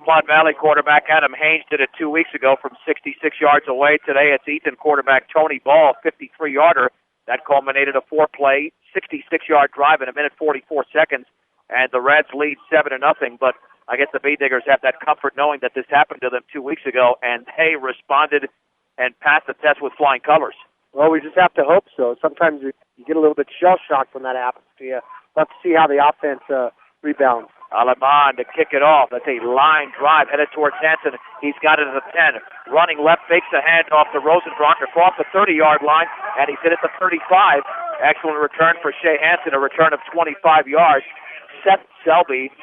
Plot Valley quarterback Adam Haynes did it 2 weeks ago from 66 yards away. Today it's Eaton quarterback Tony Ball, 53-yarder. That culminated a 4-play, 66-yard drive in 1:44 seconds, and the Reds lead 7-0. But I guess the Bee Diggers have that comfort knowing that this happened to them 2 weeks ago, and they responded and passed the test with flying colors. Well, we just have to hope so. Sometimes you get a little bit shell-shocked when that happens to you. We'll have to see how the offense rebounds. Alaman to kick it off. That's a line drive headed towards Hansen. He's got it at the 10. Running left, fakes the handoff to Rosenbrock across the 30-yard line, and he's hit at the 35. Excellent return for Shea Hansen, a return of 25 yards. Seth Selby,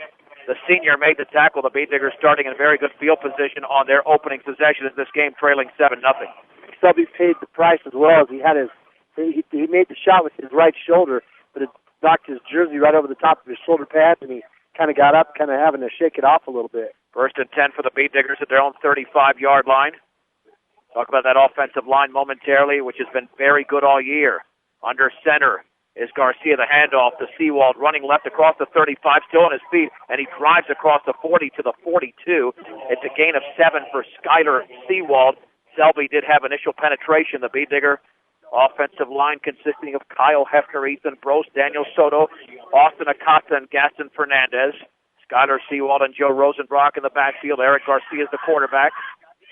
the senior, made the tackle. The Bee Diggers starting in a very good field position on their opening possession in this game, trailing 7-0. Selby paid the price as well as he made the shot with his right shoulder, but it knocked his jersey right over the top of his shoulder pad, and he kind of got up, kind of having to shake it off a little bit. 1st and 10 for the Bee Diggers at their own 35-yard line. Talk about that offensive line momentarily, which has been very good all year. Under center is Garcia, the handoff to Seawald, running left across the 35, still on his feet, and he drives across the 40 to the 42. It's a gain of 7 for Skyler Seawald. Selby did have initial penetration. The Bee Digger offensive line consisting of Kyle Hefner, Ethan Brose, Daniel Soto, Austin Acosta, and Gaston Fernandez. Skyler Seawald and Joe Rosenbrock in the backfield. Eric Garcia is the quarterback.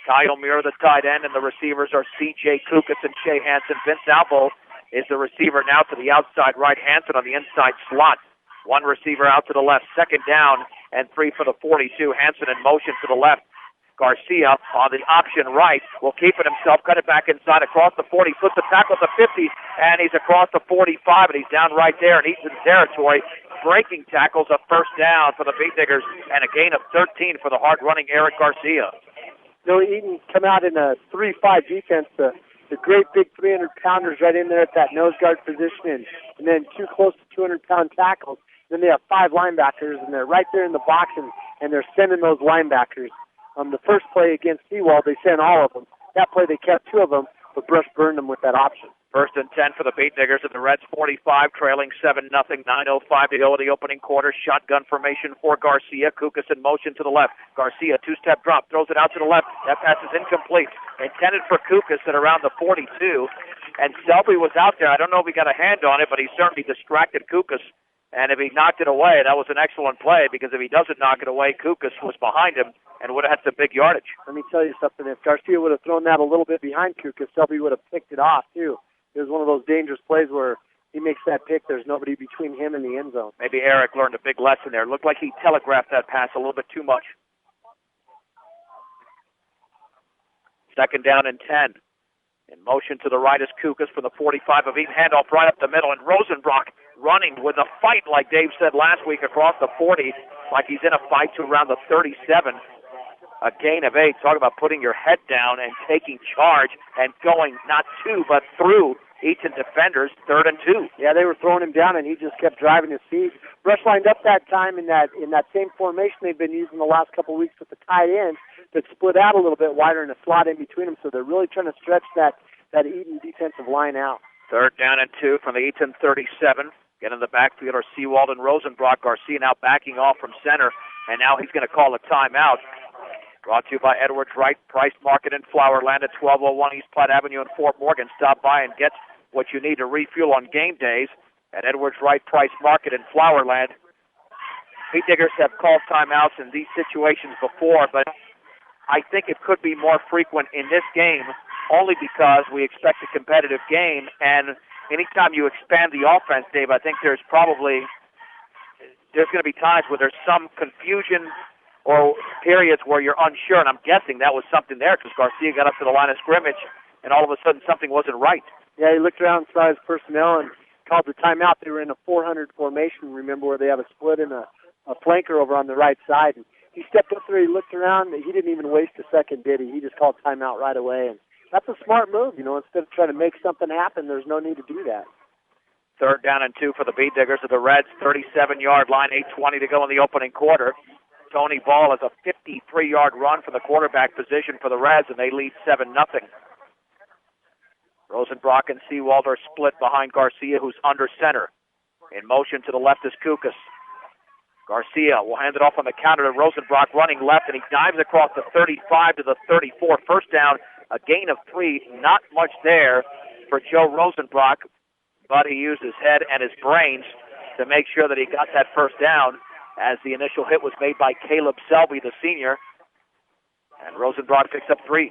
Kyle Muir, the tight end, and the receivers are C.J. Kukas and Shea Hansen. Vince Albo is the receiver now to the outside right. Hansen on the inside slot. One receiver out to the left. 2nd down and 3 for the 42. Hansen in motion to the left. Garcia on the option right will keep it himself, cut it back inside across the 40, flips the tackle at the 50, and he's across the 45, and he's down right there in Eaton's territory. Breaking tackles, a 1st down for the Bee Diggers, and a gain of 13 for the hard-running Eric Garcia. So Eaton come out in a 3-5 defense, the great big 300-pounders right in there at that nose guard position, and then 2 close to 200-pound tackles. Then they have 5 linebackers, and they're right there in the box, and they're sending those linebackers. On the first play against Seawald, they sent all of them. That play, they kept 2 of them, but Brush burned them with that option. 1st and 10 for the Bee Diggers at the Reds 45, trailing 7-0, 9:05 to go in the opening quarter. Shotgun formation for Garcia. Kukas in motion to the left. Garcia, 2-step drop, throws it out to the left. That pass is incomplete. Intended for Kukas at around the 42, and Selby was out there. I don't know if he got a hand on it, but he certainly distracted Kukas. And if he knocked it away, that was an excellent play, because if he doesn't knock it away, Kukas was behind him and would have had some big yardage. Let me tell you something. If Garcia would have thrown that a little bit behind Kukas, Selby would have picked it off, too. It was one of those dangerous plays where he makes that pick, there's nobody between him and the end zone. Maybe Eric learned a big lesson there. It looked like he telegraphed that pass a little bit too much. 2nd down and 10. In motion to the right is Kukas from the 45 of Eaton. Handoff right up the middle, and Rosenbrock running with a fight, like Dave said last week, across the 40, like he's in a fight to around the 37. A gain of 8. Talk about putting your head down and taking charge and going not to, but through Eaton defenders. 3rd and 2. Yeah, they were throwing him down, and he just kept driving his feet. Brush lined up that time in that same formation they've been using the last couple of weeks with the tight end, that split out a little bit wider and a slot in between them. So they're really trying to stretch that Eaton defensive line out. 3rd down and 2 from the Eaton 37. Get in the backfield are Seawald and Rosenbrock. Garcia now backing off from center, and now he's going to call a timeout. Brought to you by Edwards Wright Price Market in Flowerland at 1201 East Platte Avenue in Fort Morgan. Stop by and get what you need to refuel on game days at Edwards Wright Price Market in Flowerland. Bee Diggers have called timeouts in these situations before, but I think it could be more frequent in this game only because we expect a competitive game, and anytime you expand the offense, Dave, I think there's going to be times where there's some confusion or periods where you're unsure, and I'm guessing that was something there because Garcia got up to the line of scrimmage, and all of a sudden something wasn't right. Yeah, he looked around and saw his personnel and called the timeout. They were in a 400 formation, remember, where they have a split and a flanker over on the right side. And he stepped up there, he looked around, and he didn't even waste a second, did he? He just called timeout right away. And that's a smart move, Instead of trying to make something happen, there's no need to do that. 3rd down and 2 for the Bee Diggers at the Reds, 37-yard line, 8:20 to go in the opening quarter. Tony Ball has a 53-yard run for the quarterback position for the Reds, and they lead 7-0. Rosenbrock and Seawald are split behind Garcia, who's under center. In motion to the left is Kukas. Garcia will hand it off on the counter to Rosenbrock, running left, and he dives across the 35 to the 34. First down, a gain of 3. Not much there for Joe Rosenbrock, but he used his head and his brains to make sure that he got that first down, as the initial hit was made by Caleb Selby, the senior. And Rosenbrock picks up 3.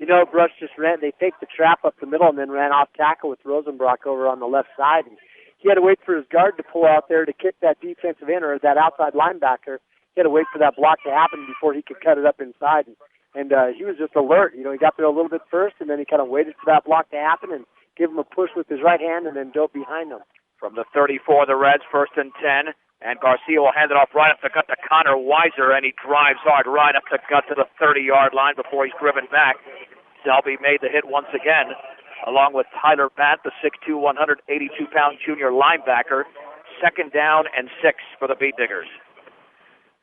You know, Brush just they faked the trap up the middle and then ran off tackle with Rosenbrock over on the left side. And he had to wait for his guard to pull out there to kick that defensive end or that outside linebacker. He had to wait for that block to happen before he could cut it up inside. And he was just alert. You know, he got there a little bit first, and then he kind of waited for that block to happen and gave him a push with his right hand and then dove behind him. From the 34, the Reds, 1st and 10. And Garcia will hand it off right up the gut to Connor Weiser, and he drives hard right up the gut to the 30-yard line before he's driven back. Selby made the hit once again, along with Tyler Batt, the 6'2", 182-pound junior linebacker. 2nd down and 6 for the Beat Diggers.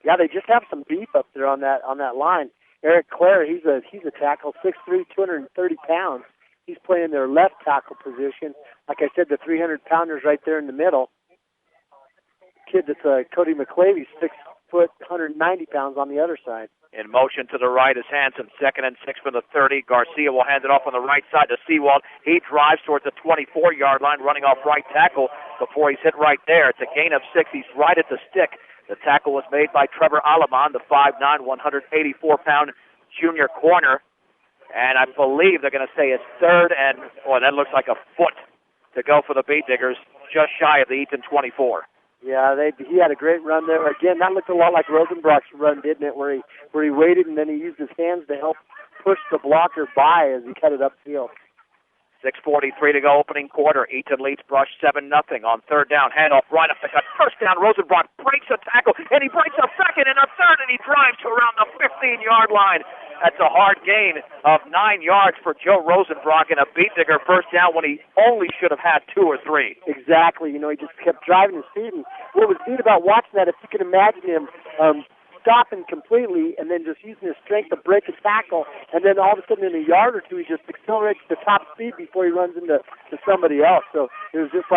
Yeah, they just have some beef up there on that line. Eric Clare, he's a tackle, 6'3", 230 pounds. He's playing their left tackle position. Like I said, the 300-pounders right there in the middle. Kid that's Cody McClavey, 6 foot, 190 pounds on the other side. In motion to the right is Hansen. 2nd and 6 from the 30. Garcia will hand it off on the right side to Seawald. He drives towards the 24-yard line, running off right tackle before he's hit right there. It's a gain of 6. He's right at the stick. The tackle was made by Trevor Alamon, the 5'9", 184-pound junior corner. And I believe they're going to say it's 3rd and, that looks like a foot to go for the Beat Diggers, just shy of the Eaton 24. Yeah, he had a great run there. Again, that looked a lot like Rosenbrock's run, didn't it, where he waited and then he used his hands to help push the blocker by as he cut it upfield. 6:43 to go, opening quarter. Eaton leads Brush 7-0 on 3rd down. Handoff right up the gut. First down, Rosenbrock breaks a tackle, and he breaks a 2nd and a 3rd, and he drives to around the 15-yard line. That's a hard gain of 9 yards for Joe Rosenbrock and a Beat Digger first down when he only should have had 2 or 3. Exactly. You know, he just kept driving his feet. And what was neat about watching that, if you can imagine him stopping completely and then just using his strength to break a tackle, and then all of a sudden in a yard or two he just accelerates to top speed before he runs into somebody else. So it was just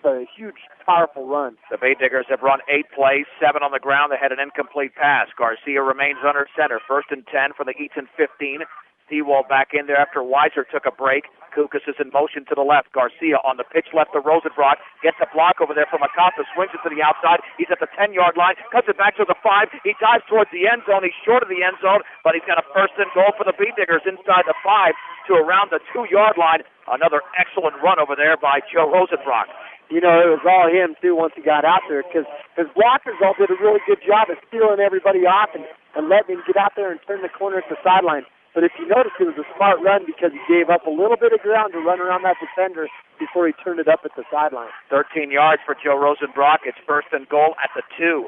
a huge, powerful run. The Bay Diggers have run 8 plays, 7 on the ground. They had an incomplete pass. Garcia remains under center. 1st and 10 for the Eaton 15. Seawald back in there after Weiser took a break. Kukas is in motion to the left. Garcia on the pitch left to Rosenbrock. Gets a block over there from Acosta. Swings it to the outside. He's at the 10-yard line. Cuts it back to the 5. He dives towards the end zone. He's short of the end zone, but he's got a 1st and goal for the Beat Diggers inside the 5 to around the 2-yard line. Another excellent run over there by Joe Rosenbrock. You know, it was all him, too, once he got out there, because his blockers all did a really good job of stealing everybody off and letting him get out there and turn the corner at the sideline. But if you notice, it was a smart run because he gave up a little bit of ground to run around that defender before he turned it up at the sideline. 13 yards for Joe Rosenbrock. It's 1st and goal at the 2.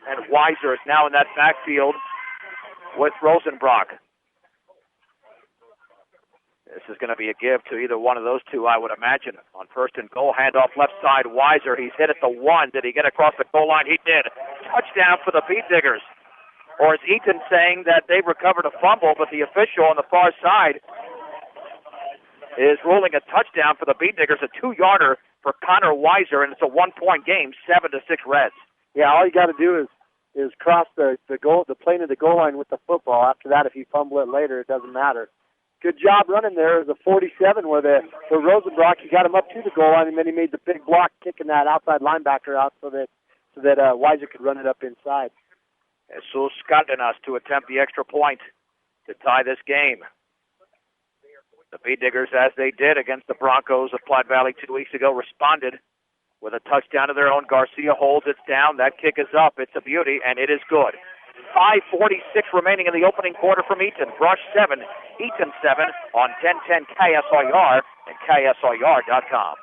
And Weiser is now in that backfield with Rosenbrock. This is going to be a give to either one of those two, I would imagine. On 1st and goal, handoff left side, Weiser. He's hit at the 1. Did he get across the goal line? He did. Touchdown for the Beat Diggers. Or is Eaton saying that they've recovered a fumble, but the official on the far side is ruling a touchdown for the Beat Diggers, a 2-yarder for Connor Weiser, and it's a 1-point game, 7-6 Reds. Yeah, all you got to do is cross the plane of the goal line with the football. After that, if you fumble it later, it doesn't matter. Good job running there. It was a 47 where Rosenbrock, he got him up to the goal line, and then he made the big block kicking that outside linebacker out so that Weiser could run it up inside. Jesus Cardenas to attempt the extra point to tie this game. The Beat Diggers, as they did against the Broncos of Platte Valley 2 weeks ago, responded with a touchdown of their own. Garcia holds it down. That kick is up. It's a beauty, and it is good. 5:46 remaining in the opening quarter from Eaton. Brush 7, Eaton 7 on 1010 KSIR and KSIR.com.